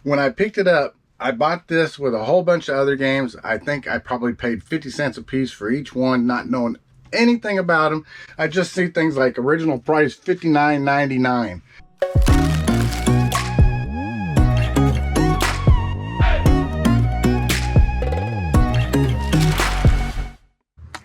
When I picked it up, I bought this with a whole bunch of other games. I think I probably paid 50 cents a piece for each one, not knowing anything about them. I just see things like original price $59.99.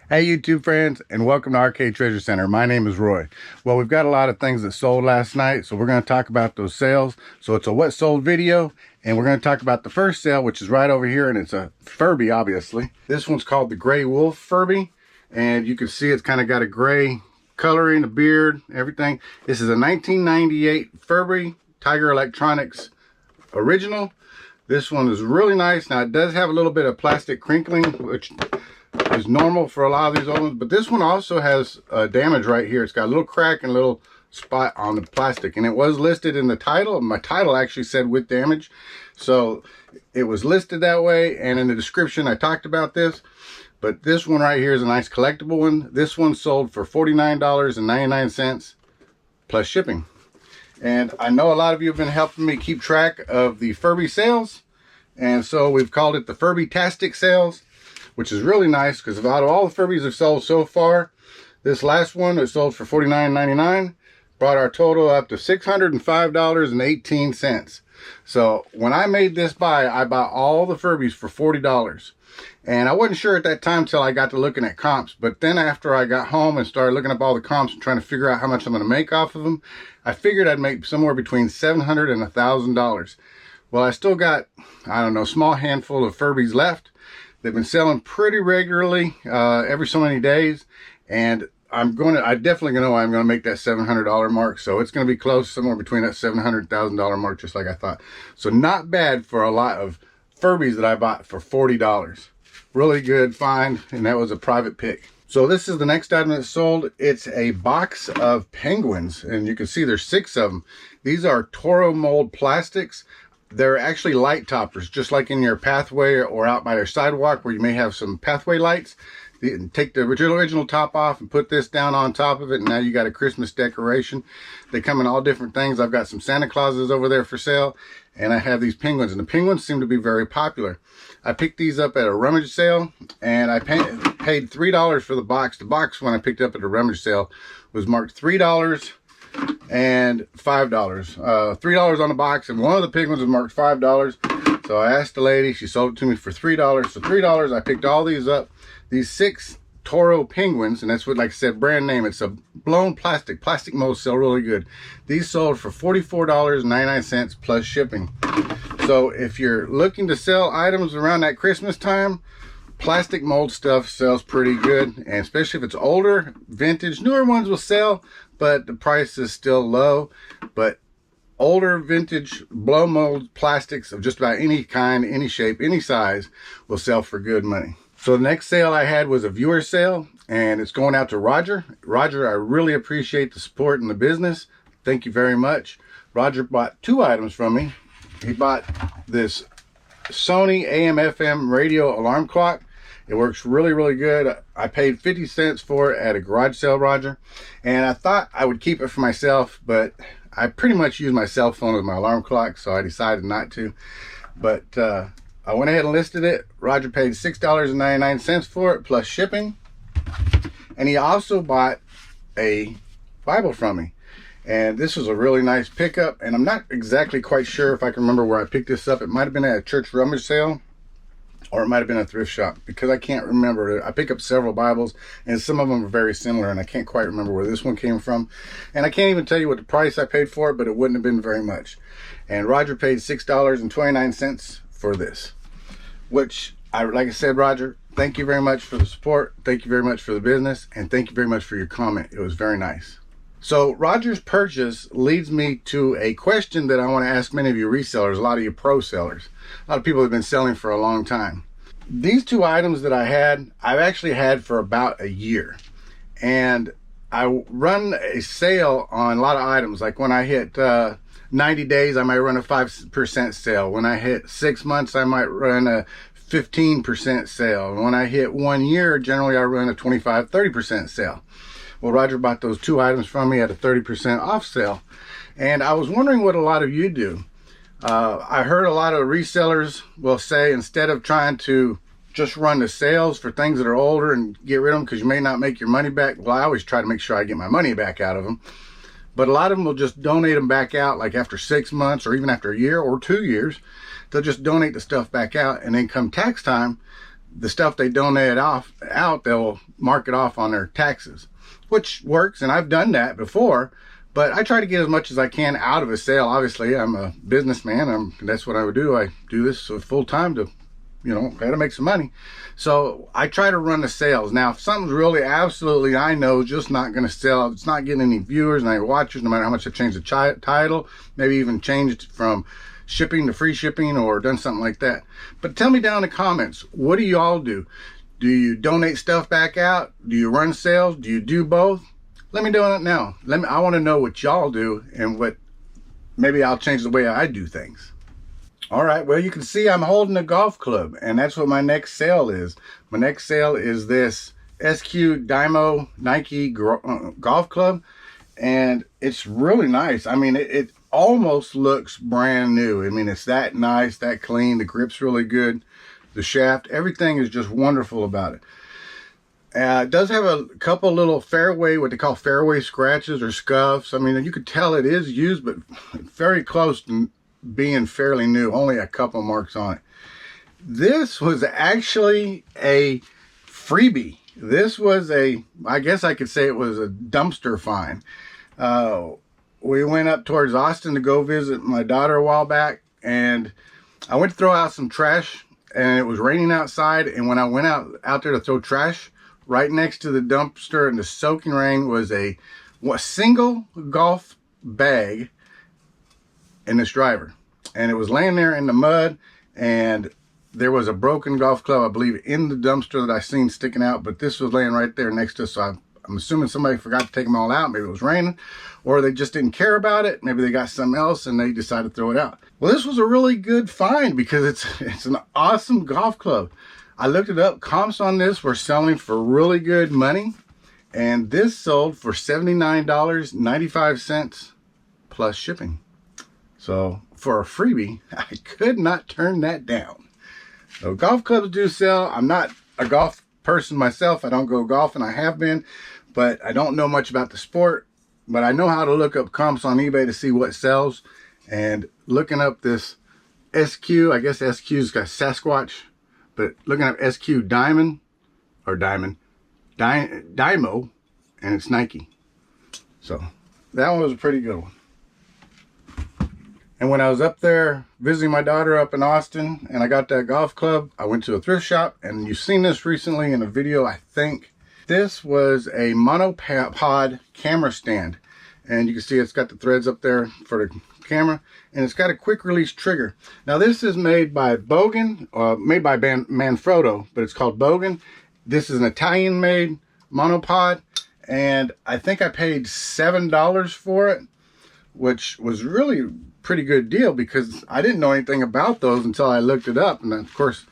Hey YouTube friends, and welcome to Arcade Treasure Center. My name is Roy. Well, we've got a lot of things that sold last night, so we're going to talk about those sales. So it's a what sold video, and we're going to talk about the first sale, which is right over here, and it's a Furby, obviously. This one's called the Gray Wolf Furby, and you can see it's kind of got a gray coloring, a beard, everything. This is a 1998 Furby Tiger Electronics original. This one is really nice. Now, it does have a little bit of plastic crinkling, which is normal for a lot of these old ones, but this one also has damage right here. It's got a little crack and a little spot on the plastic, and it was listed in the title. My title actually said with damage, so it was listed that way, and in the description I talked about this. But this one right here is a nice collectible one. This one sold for $49.99 plus shipping. And I know a lot of you have been helping me keep track of the Furby sales, and so we've called it the Furby-tastic sales, which is really nice because out of all the Furbies I've sold so far, this last one was sold for $49.99, brought our total up to $605.18. So when I made this buy, I bought all the Furbies for $40. And I wasn't sure at that time till I got to looking at comps, but then after I got home and started looking up all the comps and trying to figure out how much I'm going to make off of them, I figured I'd make somewhere between $700 and $1,000. Well, I still got, I don't know, a small handful of Furbies left. They've been selling pretty regularly every so many days, and I definitely know I'm going to make that $700 mark. So it's going to be close, somewhere between that $700,000 mark, just like I thought. So not bad for a lot of Furbies that I bought for $40. Really good find, and that was a private pick. So this is the next item that sold. It's a box of penguins, and you can see there's 6 of them. These are Toro mold plastics. They're actually light toppers, just like in your pathway or out by your sidewalk where you may have some pathway lights. Take the original top off and put this down on top of it, and now you got a Christmas decoration. They come in all different things. I've got some Santa Clauses over there for sale, and I have these penguins, and the penguins seem to be very popular. I picked these up at a rummage sale, and I paid $3 for the box. The box, when I picked it up at a rummage sale, was marked $3 and $5. $3 on the box, and one of the penguins was marked $5. So I asked the lady, she sold it to me for $3. So $3, I picked all these up. These 6 Toro penguins, and that's what, like I said, brand name. It's a blown plastic. Plastic molds sell really good. These sold for $44.99 plus shipping. So if you're looking to sell items around that Christmas time, plastic mold stuff sells pretty good, and especially if it's older, vintage. Newer ones will sell, but the price is still low. But older vintage blow mold plastics of just about any kind, any shape, any size will sell for good money. So the next sale I had was a viewer sale, and it's going out to Roger. Roger, I really appreciate the support in the business. Thank you very much. Roger bought 2 items from me. He bought this Sony AM/FM radio alarm clock. It works really, really good. I paid 50 cents for it at a garage sale, Roger. And I thought I would keep it for myself, but I pretty much use my cell phone as my alarm clock, so I decided not to. But I went ahead and listed it. Roger paid $6.99 for it plus shipping. And he also bought a Bible from me. And this was a really nice pickup. And I'm not exactly quite sure if I can remember where I picked this up. It might have been at a church rummage sale, or it might have been a thrift shop, because I can't remember. I pick up several Bibles, and some of them are very similar, and I can't quite remember where this one came from. And I can't even tell you what the price I paid for it, but it wouldn't have been very much. And Roger paid $6.29 for this, which, like I said, Roger, thank you very much for the support. Thank you very much for the business, and thank you very much for your comment. It was very nice. So Roger's purchase leads me to a question that I want to ask many of you resellers, a lot of you pro sellers. A lot of people have been selling for a long time. These 2 items that I had, I've actually had for about a year. And I run a sale on a lot of items. Like when I hit 90 days, I might run a 5% sale. When I hit 6 months, I might run a 15% sale. When I hit 1 year, generally I run a 25-30% sale. Well, Roger bought those 2 items from me at a 30% off sale. And I was wondering what a lot of you do. I heard a lot of resellers will say, instead of trying to just run the sales for things that are older and get rid of them because you may not make your money back. Well, I always try to make sure I get my money back out of them. But a lot of them will just donate them back out, like after 6 months or even after a year or 2 years. They'll just donate the stuff back out, and then come tax time, the stuff they donated out, they'll mark it off on their taxes, which works, and I've done that before. But I try to get as much as I can out of a sale. Obviously, I'm a businessman. That's what I would do. I do this full time to, I gotta make some money. So I try to run the sales. Now, if something's really absolutely, I know, just not gonna sell, it's not getting any viewers and any watchers, no matter how much I've changed the title, maybe even changed from shipping to free shipping or done something like that. But tell me down in the comments, what do y'all do? Do you donate stuff back out? Do you run sales? Do you do both? Let me know it now. I want to know what y'all do, and maybe I'll change the way I do things. All right, well, you can see I'm holding a golf club, and that's what my next sale is. My next sale is this SQ Dymo Nike golf club, and it's really nice. I mean, it almost looks brand new. I mean, it's that nice, that clean. The grip's really good. The shaft, everything is just wonderful about it. It does have a couple little what they call fairway scratches or scuffs. I mean, you could tell it is used, but very close to being fairly new. Only a couple marks on it. This was actually a freebie. This was I guess I could say it was a dumpster find. We went up towards Austin to go visit my daughter a while back, and I went to throw out some trash, and it was raining outside. And when I went out there to throw trash, right next to the dumpster in the soaking rain was a single golf bag in this driver. And it was laying there in the mud, and there was a broken golf club, I believe, in the dumpster that I seen sticking out, but this was laying right there next to us. So I'm assuming somebody forgot to take them all out. Maybe it was raining, or they just didn't care about it. Maybe they got something else and they decided to throw it out. Well, this was a really good find because it's an awesome golf club. I looked it up. Comps on this were selling for really good money, and this sold for $79.95 plus shipping. So for a freebie, I could not turn that down. So golf clubs do sell. I'm not a golf person myself. I don't go golfing. I have been, but I don't know much about the sport. But I know how to look up comps on eBay to see what sells. And looking up this SQ, I guess SQ's got Sasquatch, but looking up SQ Dymo, and it's Nike. So that one was a pretty good one. And when I was up there visiting my daughter up in Austin, and I got that golf club, I went to a thrift shop, and you've seen this recently in a video, I think. This was a monopod camera stand, and you can see it's got the threads up there for the camera, and it's got a quick release trigger. Now this is made by Bogan, made by Manfrotto, but it's called Bogan. This is an Italian made monopod, and I think I paid $7 for it, which was really pretty good deal because I didn't know anything about those until I looked it up. And then, of course,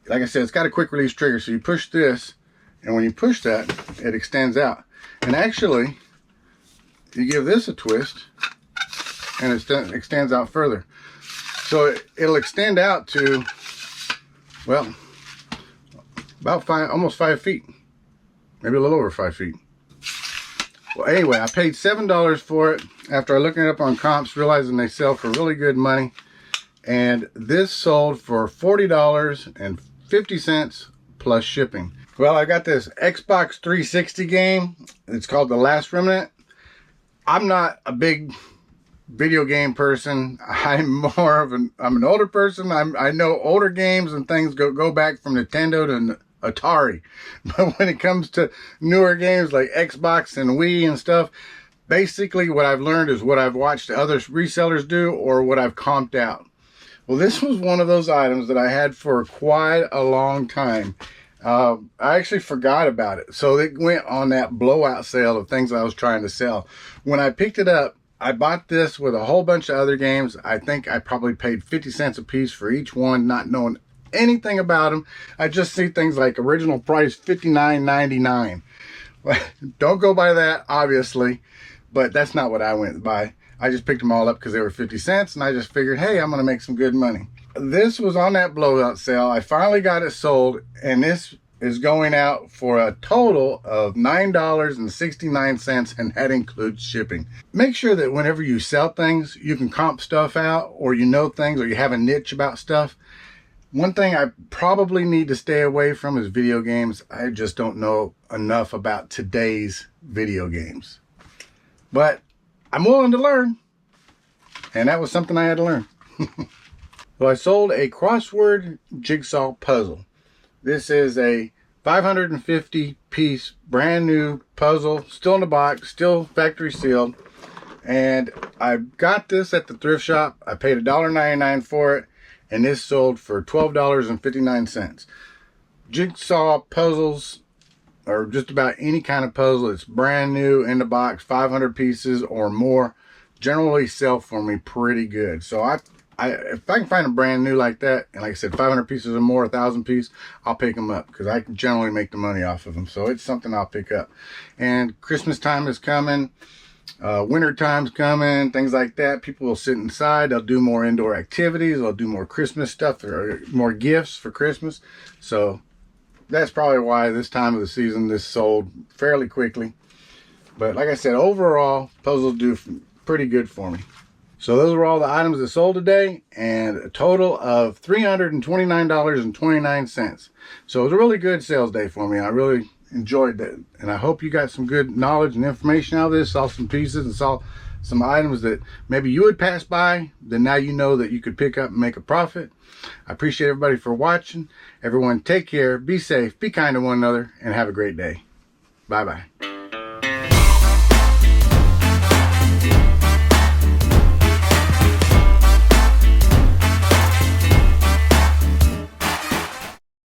like I said, it's got a quick release trigger, so you push this, and when you push that, it extends out. And actually, you give this a twist, and it extends out further. So it'll extend out to, well, about almost 5 feet, maybe a little over 5 feet. Well, anyway, I paid $7 for it after I looked it up on comps, realizing they sell for really good money. And this sold for $40.50 plus shipping. Well, I got this Xbox 360 game. It's called The Last Remnant. I'm not a big video game person. I'm an older person. I know older games and things go back from Nintendo to Atari. But when it comes to newer games like Xbox and Wii and stuff, basically what I've learned is what I've watched other resellers do or what I've comped out. Well, this was one of those items that I had for quite a long time. I actually forgot about it. So it went on that blowout sale of things I was trying to sell. When I picked it up, I bought this with a whole bunch of other games. I think I probably paid 50 cents a piece for each one, not knowing anything about them. I just see things like original price $59.99. Don't go by that, obviously, but that's not what I went by. I just picked them all up because they were 50 cents, and I just figured, hey, I'm gonna make some good money. This was on that blowout sale. I finally got it sold, and this is going out for a total of $9.69, and that includes shipping. Make sure that whenever you sell things, you can comp stuff out, or you know things, or you have a niche about stuff. One thing I probably need to stay away from is video games. I just don't know enough about today's video games. But I'm willing to learn, and that was something I had to learn. So I sold a crossword jigsaw puzzle. This is a 550 piece brand new puzzle, still in the box, still factory sealed. And I got this at the thrift shop. I paid $1.99 for it, and this sold for $12.59. Jigsaw puzzles, or just about any kind of puzzle, it's brand new in the box, 500 pieces or more, generally sell for me pretty good. So if I can find a brand new like that, and like I said, 500 pieces or more, 1,000 pieces, I'll pick them up because I can generally make the money off of them. So it's something I'll pick up. And Christmas time is coming, winter time's coming, things like that. People will sit inside. They'll do more indoor activities. They'll do more Christmas stuff, or more gifts for Christmas. So that's probably why this time of the season this sold fairly quickly. But like I said, overall, puzzles do pretty good for me. So those are all the items that sold today, and a total of $329.29. So it was a really good sales day for me. I really enjoyed that, and I hope you got some good knowledge and information out of this. Saw some pieces and saw some items that maybe you would pass by, then now you know that you could pick up and make a profit. I appreciate everybody for watching. Everyone take care, be safe, be kind to one another, and have a great day. Bye-bye.